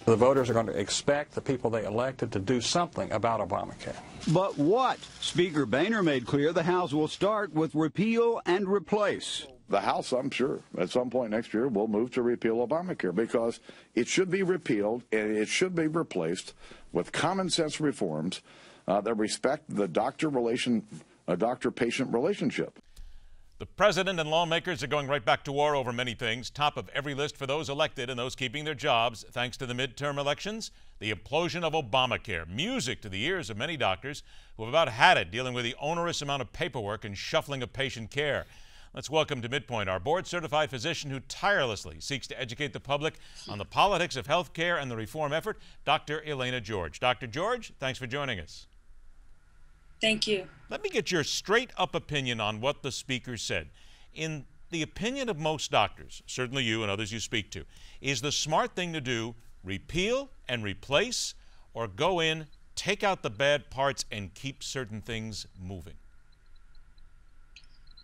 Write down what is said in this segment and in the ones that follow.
The voters are going to expect the people they elected to do something about Obamacare. But what? Speaker Boehner made clear the House will start with repeal and replace. The House, I'm sure, at some point next year will move to repeal Obamacare because it should be repealed and it should be replaced with common sense reforms that respect the doctor-patient relationship. The president and lawmakers are going right back to war over many things. Top of every list for those elected and those keeping their jobs, thanks to the midterm elections, the implosion of Obamacare. Music to the ears of many doctors who have about had it dealing with the onerous amount of paperwork and shuffling of patient care. Let's welcome to MidPoint our board-certified physician who tirelessly seeks to educate the public on the politics of health care and the reform effort, Dr. Elaina George. Dr. George, thanks for joining us. Thank you. Let me get your straight-up opinion on what the speaker said. In the opinion of most doctors, certainly you and others you speak to, is the smart thing to do repeal and replace, or go in, take out the bad parts, and keep certain things moving?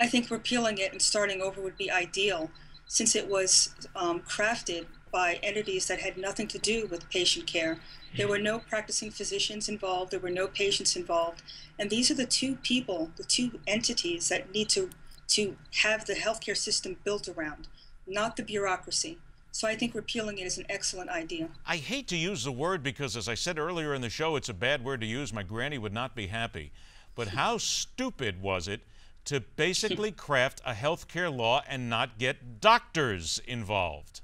I think repealing it and starting over would be ideal, since it was crafted by entities that had nothing to do with patient care. There were no practicing physicians involved, there were no patients involved, and these are the two people, the two entities that need to have the healthcare system built around, not the bureaucracy. So I think repealing it is an excellent idea. I hate to use the word because, as I said earlier in the show, it's a bad word to use. My granny would not be happy. But how stupid was it to basically craft a healthcare law and not get doctors involved?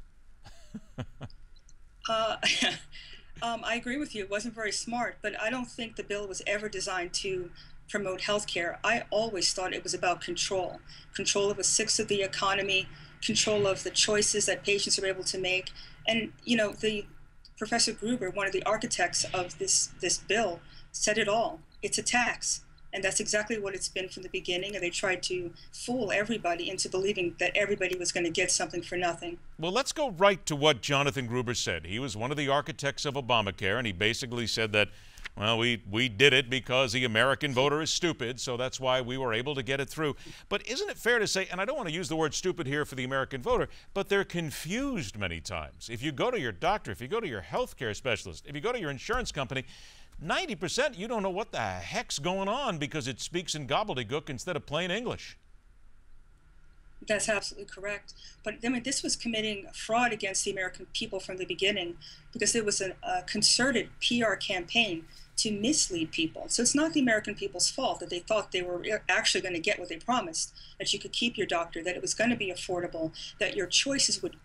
I agree with you. It wasn't very smart, but I don't think the bill was ever designed to promote healthcare. I always thought it was about control of a sixth of the economy, control of the choices that patients are able to make. And, you know, the Professor Gruber, one of the architects of this bill, said it all. It's a tax. And that's exactly what it's been from the beginning, and they tried to fool everybody into believing that everybody was going to get something for nothing. Well, let's go right to what Jonathan Gruber said. He was one of the architects of Obamacare, and he basically said that, well, we did it because the American voter is stupid, so that's why we were able to get it through. But isn't it fair to say, and I don't want to use the word stupid here for the American voter, but they're confused many times. If you go to your doctor, if you go to your health care specialist, if you go to your insurance company, 90% you don't know what the heck's going on because it speaks in gobbledygook instead of plain English. That's absolutely correct. But I mean, this was committing fraud against the American people from the beginning because there was a concerted PR campaign to mislead people. So it's not the American people's fault that they thought they were actually going to get what they promised, that you could keep your doctor, that it was going to be affordable, that your choices would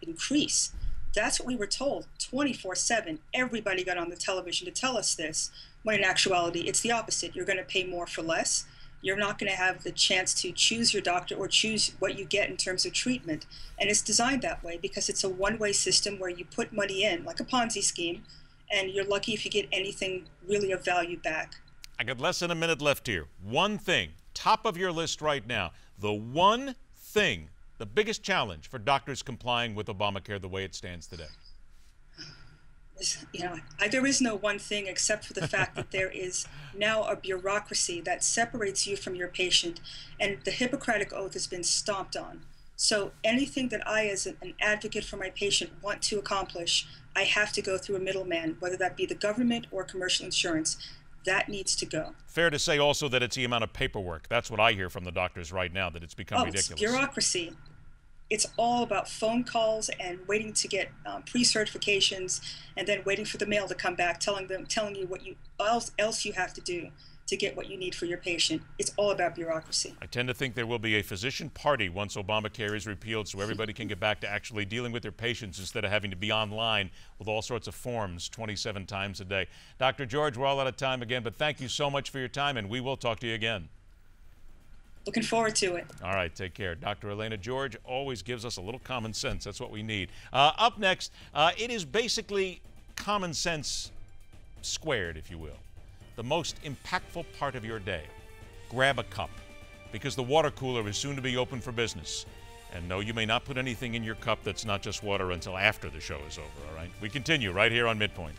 increase. That's what we were told 24/7. Everybody got on the television to tell us this, when in actuality, it's the opposite. You're going to pay more for less. You're not going to have the chance to choose your doctor or choose what you get in terms of treatment. And it's designed that way because it's a one-way system where you put money in, like a Ponzi scheme, and you're lucky if you get anything really of value back. I got less than a minute left here. One thing, top of your list right now, the one thing, the biggest challenge for doctors complying with Obamacare the way it stands today. You know, there is no one thing except for the fact that there is now a bureaucracy that separates you from your patient, and the Hippocratic Oath has been stomped on. So anything that I, as an advocate for my patient, want to accomplish, I have to go through a middleman, whether that be the government or commercial insurance. That needs to go. Fair to say also that it's the amount of paperwork. That's what I hear from the doctors right now, that it's become ridiculous. It's bureaucracy. It's all about phone calls and waiting to get pre-certifications, and then waiting for the mail to come back, telling you what else you have to do to get what you need for your patient. It's all about bureaucracy. I tend to think there will be a physician party once Obamacare is repealed, so everybody can get back to actually dealing with their patients instead of having to be online with all sorts of forms 27 times a day. Dr. George, we're all out of time again, but thank you so much for your time, and we will talk to you again. Looking forward to it. All right, take care. Dr. Elaina George always gives us a little common sense. That's what we need. Up next, it is basically common sense squared, if you will. The most impactful part of your day. Grab a cup, because the water cooler is soon to be open for business. And no, you may not put anything in your cup that's not just water until after the show is over, all right? We continue right here on MidPoint.